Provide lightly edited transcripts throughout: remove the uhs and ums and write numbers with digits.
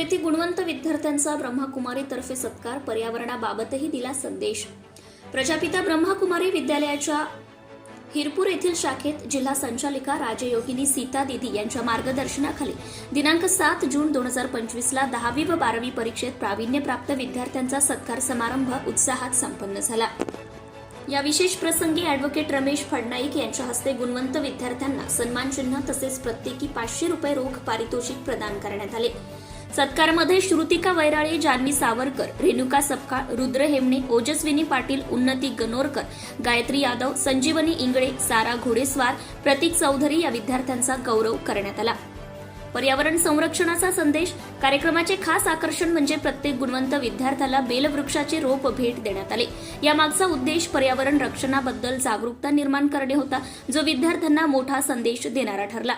येथे गुणवंत विद्यार्थ्यांचा ब्रह्मकुमारीतर्फे सत्कार, पर्यावरणाबाबतही दिला संदेश। प्रजापिता ब्रह्मकुमारी विद्यालयाच्या हिरपूर येथील शाखेत जिल्हा संचालिका राजयोगिनी सीता दीदी यांच्या मार्गदर्शनाखाली दिनांक 7 जून 2025 ला 10वी व 12वी परीक्षेत प्रावीण्यप्राप्त विद्यार्थ्यांचा सत्कार समारंभ उत्साहात संपन्न झाला। या विशेष प्रसंगी ॲडव्होकेट रमेश फडनाईक यांच्या हस्ते गुणवंत विद्यार्थ्यांना सन्मानचिन्ह तसेच प्रत्येकी 500 रुपये रोख पारितोषिक प्रदान करण्यात आले। सत्कारमध्ये श्रुतिका वैराळे, जान्हवी सावरकर, रेणुका सपकाळ, रुद्र हेमणे, ओजस्विनी पाटील, उन्नती गणोरकर, गायत्री यादव, संजीवनी इंगळे, सारा घोडेस्वार, प्रतीक चौधरी या विद्यार्थ्यांचा गौरव करण्यात आला। पर्यावरण संरक्षणाचा संदेश। कार्यक्रमाचे खास आकर्षण म्हणजे प्रत्येक गुणवंत विद्यार्थ्याला बेलवृक्षाचे रोप भेट देण्यात आले। यामागचा उद्देश पर्यावरण रक्षणाबद्दल जागरूकता निर्माण करणे होता, जो विद्यार्थ्यांना मोठा संदेश देणारा ठरला।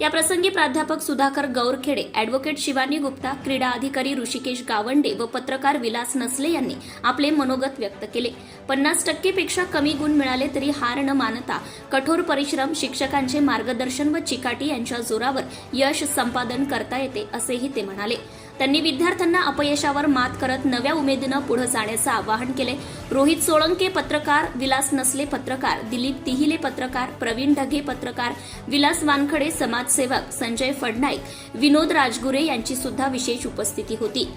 या प्रसंगी प्राध्यापक सुधाकर गौरखेडे, ॲडव्होकेट शिवानी गुप्ता, क्रीडा अधिकारी ऋषिकेश गावंडे व पत्रकार विलास नसले यांनी आपले मनोगत व्यक्त केले। 50% पेक्षा कमी गुण मिळाले तरी हार न मानता कठोर परिश्रम, शिक्षकांचे मार्गदर्शन व चिकाटी यांच्या जोरावर यश संपादन करता येते असेही ते म्हणाले। त्यांनी विद्यार्थ्यांना अपयशावर मात करत नव्या उमेदीनं पुढे जाण्याचं आवाहन केले। रोहित सोळंके पत्रकार, विलास नसले पत्रकार, दिलीप तिहिले पत्रकार, प्रवीण ढगे पत्रकार, विलास वानखडे समाजसेवक, संजय फडनाईक, विनोद राजगुरे यांची सुद्धा विशेष उपस्थिती होती।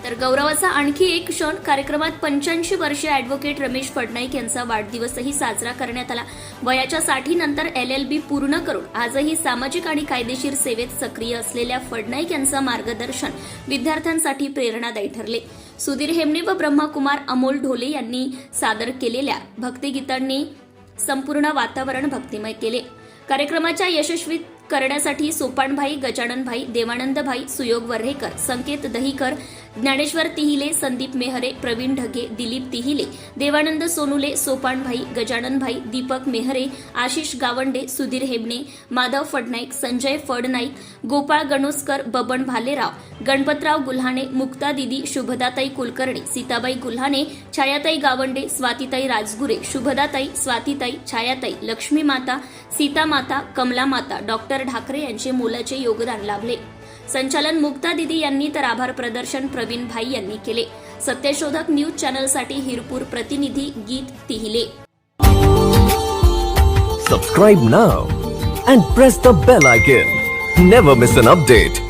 तर गौरवाचा आणखी एक क्षण, कार्यक्रमात 85 वर्षीय ॲडव्होकेट रमेश फडनाईक यांचा वाढदिवसही साजरा करण्यात आला। वयाच्या 60 नंतर LLB पूर्ण करून आजही सामाजिक आणि कायदेशीर सेवेत सक्रिय असलेल्या फडनाईक यांचं मार्गदर्शन विद्यार्थ्यांसाठी प्रेरणादायी ठरले। सुधीर हेमणे व ब्रह्मकुमार अमोल ढोले यांनी सादर केलेल्या भक्तिगीतांनी संपूर्ण वातावरण भक्तिमय केले। कार्यक्रमाच्या यशस्वी करण्यासाठी सोपानभाई, गजाननभाई, देवानंदभाई, सुयोग वर्हेकर, संकेत दहीकर, ज्ञानेश्वर तिहिले, संदीप मेहरे, प्रवीण ढगे, दिलीप तिहिले, देवानंद सोनुले, सोपानभाई, गजाननभाई, दीपक मेहरे, आशिष गावंडे, सुधीर हेमणे, माधव फडनाईक, संजय फडनाईक, गोपाळ गणोसकर, बबन भालेराव, गणपतराव गुल्हाणे, मुक्ता दिदी, शुभदाताई कुलकर्णी, सीताबाई गुल्हाणे, छायाताई गावंडे, स्वातीताई राजगुरे, शुभदाताई, स्वातीताई, छायाताई, लक्ष्मी माता, सीता माता, कमला माता, डॉक्टर ढाकरे यांचे मोलाचे योगदान लाभले। संचालन मुक्ता दिदी यांनी तर आभार प्रदर्शन प्रवीण भाई यांनी केले। सत्यशोधक न्यूज चॅनलसाठी हिरपूर प्रतिनिधी गीत तिहिले। Subscribe now and press the bell icon. Never miss an update.